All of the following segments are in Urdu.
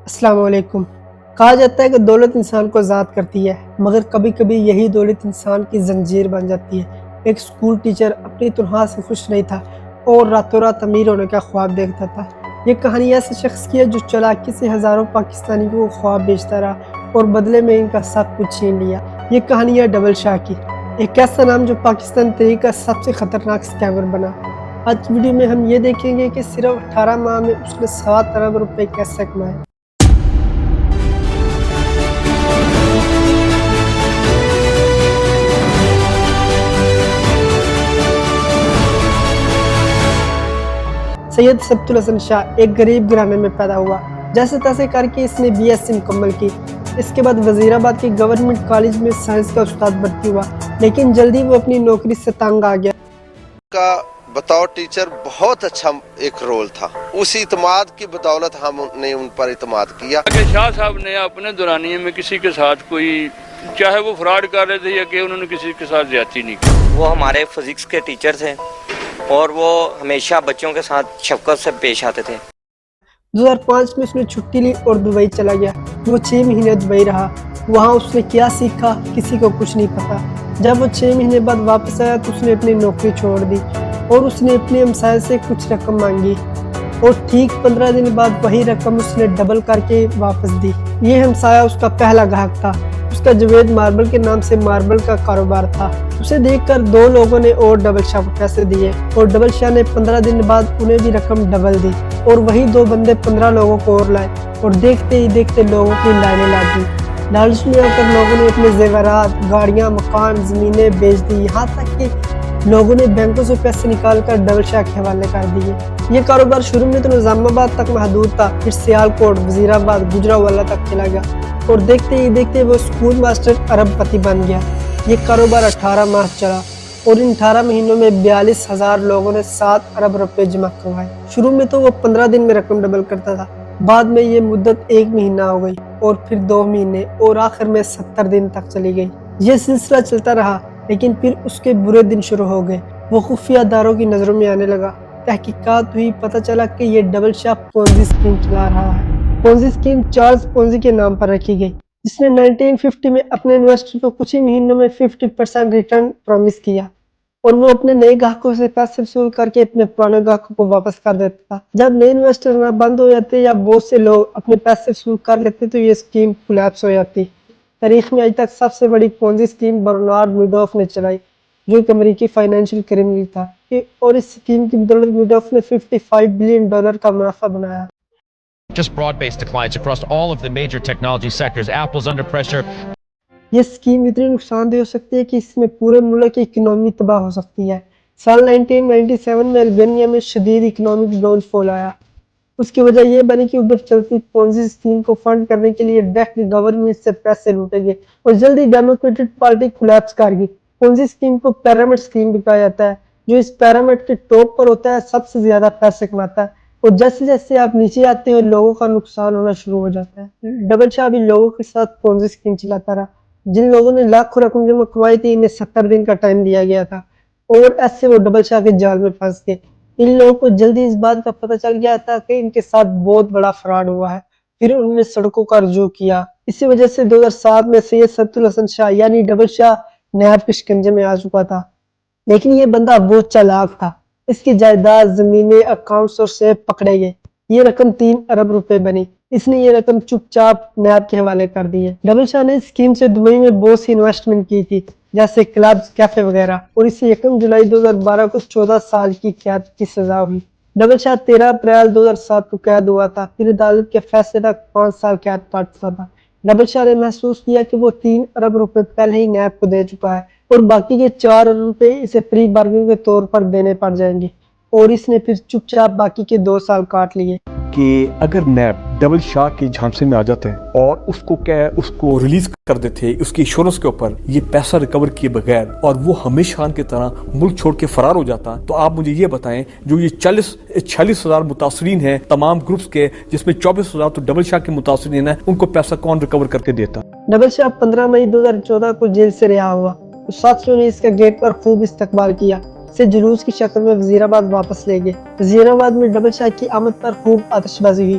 السلام علیکم۔ کہا جاتا ہے کہ دولت انسان کو آزاد کرتی ہے، مگر کبھی کبھی یہی دولت انسان کی زنجیر بن جاتی ہے۔ ایک اسکول ٹیچر اپنی تنخواہ سے خوش نہیں تھا اور راتوں رات امیر ہونے کا خواب دیکھتا تھا۔ یہ کہانی ایسے شخص کی ہے جو چالاکی سے ہزاروں پاکستانی کو خواب بیچتا رہا اور بدلے میں ان کا سب کچھ چھین لیا۔ یہ کہانی ہے ڈبل شاہ کی، ایک ایسا نام جو پاکستان تحریک کا سب سے خطرناک اسکیمر بنا۔ آج کی ویڈیو میں ہم یہ دیکھیں گے کہ صرف 18 ماہ میں اس نے 7 ارب روپے کیسے کمائے۔ سید ثبت الحسن شاہ ایک غریب گھرانے میں پیدا ہوا۔ جیسے تیسے کر کے اس نے BSc مکمل کی۔ اس کے بعد وزیر آباد کے گورنمنٹ کالج میں سائنس کا استاد بھرتی ہوا، لیکن جلدی وہ اپنی نوکری سے تنگ آ گیا۔ کا بطور ٹیچر بہت اچھا ایک رول تھا، اسی اعتماد کی بدولت ہم نے ان پر اعتماد کیا کہ شاہ صاحب نے اپنے دورانیے میں کسی کے ساتھ کوئی، چاہے وہ فراڈ کر رہے تھے یا کہ انہوں نے کسی کے ساتھ زیادتی نہیں کی۔ وہ ہمارے فزکس کے ٹیچر تھے اور وہ ہمیشہ بچوں کے ساتھ شفقت سے پیش آتے تھے۔ 2005 میں اس نے چھٹی لی اور دبئی چلا گیا۔ وہ 6 مہینے دبئی رہا۔ وہاں اس نے کیا سیکھا کسی کو کچھ نہیں پتا۔ جب وہ 6 مہینے بعد واپس آیا تو اس نے اپنی نوکری چھوڑ دی اور اس نے اپنے ہمسائے سے کچھ رقم مانگی اور ٹھیک 15 دن بعد وہی رقم اس نے ڈبل کر کے واپس دی۔ یہ ہمسایہ اس کا پہلا گاہک تھا۔ اس کا جوید ماربل کے نام سے ماربل کا کاروبار تھا۔ اسے دیکھ کر 2 لوگوں نے اور ڈبل شاہ کو پیسے دیے اور ڈبل شاہ نے 15 دن بعد انہیں بھی رقم ڈبل دی اور وہی 2 بندے 15 لوگوں کو اور لائے اور دیکھتے ہی دیکھتے لوگوں کی لائنیں لگ گئی۔ لالچ میں آ کر لوگوں نے اپنے زیورات، گاڑیاں، مکان، زمینیں بیچ دی، یہاں تک کہ لوگوں نے بینکوں سے پیسے نکال کر ڈبل شاہ کے حوالے کر دیے۔ یہ کاروبار شروع میں تو نظام آباد تک محدود تھا، پھر سیالکوٹ، وزیر آباد، گجرانوالہ تک چلا گیا اور دیکھتے ہی دیکھتے وہ اسکول ماسٹر ارب پتی بن گیا۔ یہ کاروبار 18 ماہ چلا اور ان 18 مہینوں میں 42,000 لوگوں نے 7 ارب روپے جمع کروائے۔ شروع میں تو وہ 15 دن میں رقم ڈبل کرتا تھا، بعد میں یہ مدت 1 مہینہ ہو گئی اور پھر 2 مہینے اور آخر میں 70 دن تک چلی گئی۔ یہ سلسلہ چلتا رہا، لیکن پھر اس کے برے دن شروع ہو گئے۔ وہ خفیہ اداروں کی نظروں میں آنے لگا۔ تحقیقات ہوئی، پتہ چلا کہ یہ ڈبل شاہ پونزی اسکیم چلا رہا ہے۔ پونزی اسکیم چارلز پونزی کے نام پر رکھی گئی، جس نے 1950 میں اپنے انویسٹر کو کچھ ہی مہینوں میں 50% ریٹرن پرومس کیا اور وہ اپنے نئے گاہکوں سے پیسے وصول کر کے اپنے پرانے گاہکوں کو واپس کر دیتا تھا۔ جب نئے انویسٹر نہ بند ہو جاتے یا بہت سے لوگ اپنے پیسے وصول کر لیتے تو یہ اسکیم کولیپس ہو جاتی۔ تاریخ میں آج تک سب سے بڑی پونزی اسکیم برنارڈ میڈوف نے چلائی، جو ایک امریکی فائنینشیل کرمنل تھا، اور اس اسکیم کی بدولت میڈوف نے $55 بلین کا منافع بنایا۔ Just broad-based declines across all of the major technology sectors. Apple's under pressure. یہ اسکیم اتنی نقصان دہ ہو سکتی ہے کہ اس میں پورے ملک کی اکنامی تباہ ہو سکتی ہے۔ سال 1997 میں البانیہ میں شدید اکنامک ڈاؤن فال آیا۔ اس کی وجہ یہ بنی کہ ادھر چلتی پونزی اسکیم کو فنڈ کرنے کے لیے ڈائریکٹ گورنمنٹ سے پیسے لوٹے گئے اور جلدی ڈیموکریٹک پارٹی کولیپس کر گئی۔ پونزی اسکیم کو پیرامڈ اسکیم بھی کہا جاتا ہے۔ جو اس پیرامڈ کے ٹاپ پر ہوتا ہے سب سے زیادہ پیسے کماتا ہے اور جیسے جیسے آپ نیچے آتے ہیں لوگوں کا نقصان ہونا شروع ہو جاتا ہے۔ ڈبل شاہ بھی لوگوں کے ساتھ پونزی اسکیم چلاتا رہا۔ جن لوگوں نے لاکھوں رقم جمع کروائی تھی انہیں 70 دن کا ٹائم دیا گیا تھا اور ایسے وہ ڈبل شاہ کے جال میں پھنس گئے۔ ان لوگوں کو جلدی اس بات کا پتہ چل گیا تھا کہ ان کے ساتھ بہت بڑا فراڈ ہوا ہے، پھر انہوں نے سڑکوں کا رجوع کیا۔ اسی وجہ سے 2007 میں سید ثبت الحسن شاہ یعنی ڈبل شاہ نیب کے شکنجے میں آ چکا تھا، لیکن یہ بندہ بہت چالاک تھا۔ اس کی جائیداد، زمینیں، اکاؤنٹس اور سیب پکڑے گئے۔ یہ رقم 3 ارب روپے بنی۔ اس نے یہ رقم چپ چاپ نیب کے حوالے کر دی ہے۔ ڈبل شاہ نے اس اسکیم سے دبئی میں بہت سی انویسٹمنٹ کی تھی، جیسے کلبز، کیفے وغیرہ، اور اسے 1 جولائی 2012 کو 14 سال کی قید کی سزا ہوئی۔ ڈبل شاہ 13 اپریل 2007 کو قید ہوا تھا، پھر عدالت کے فیصلے تک 5 سال قید کاٹ چکا تھا۔ ڈبل شاہ نے محسوس کیا کہ وہ 3 ارب روپے پہلے ہی نیب کو دے چکا ہے اور باقی کے 4 ارب روپے اسے پری بارگننگ کے طور پر دینے پڑ جائیں گے، اور اس نے پھر چپ چاپ باقی کے 2 سال کاٹ لیے۔ کہ اگر نیب ڈبل شاہ کے جھانسے میں آ جاتے ہیں اور اس کو ریلیز کر دیتے اس کی انشورنس کے اوپر یہ پیسہ ریکور کیے بغیر اور وہ ہمیشہ خان کی طرح ملک چھوڑ کے فرار ہو جاتا، تو آپ مجھے یہ بتائیں جو یہ 46,000 متاثرین ہیں تمام گروپس کے، جس میں 24,000 تو ڈبل شاہ کے متاثرین ہیں، ان کو پیسہ کون ریکور کر کے دیتا؟ ڈبل شاہ 15 مئی 2014 کو جیل سے رہا ہوا۔ ساتھیوں نے اس کے گیٹ پر خوب استقبال کیا، اسے جلوس کی شکل میں وزیر آباد واپس لے گئے۔ وزیر آباد میں ڈبل شاہ کی آمد پر خوب آتش بازی ہوئی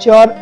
4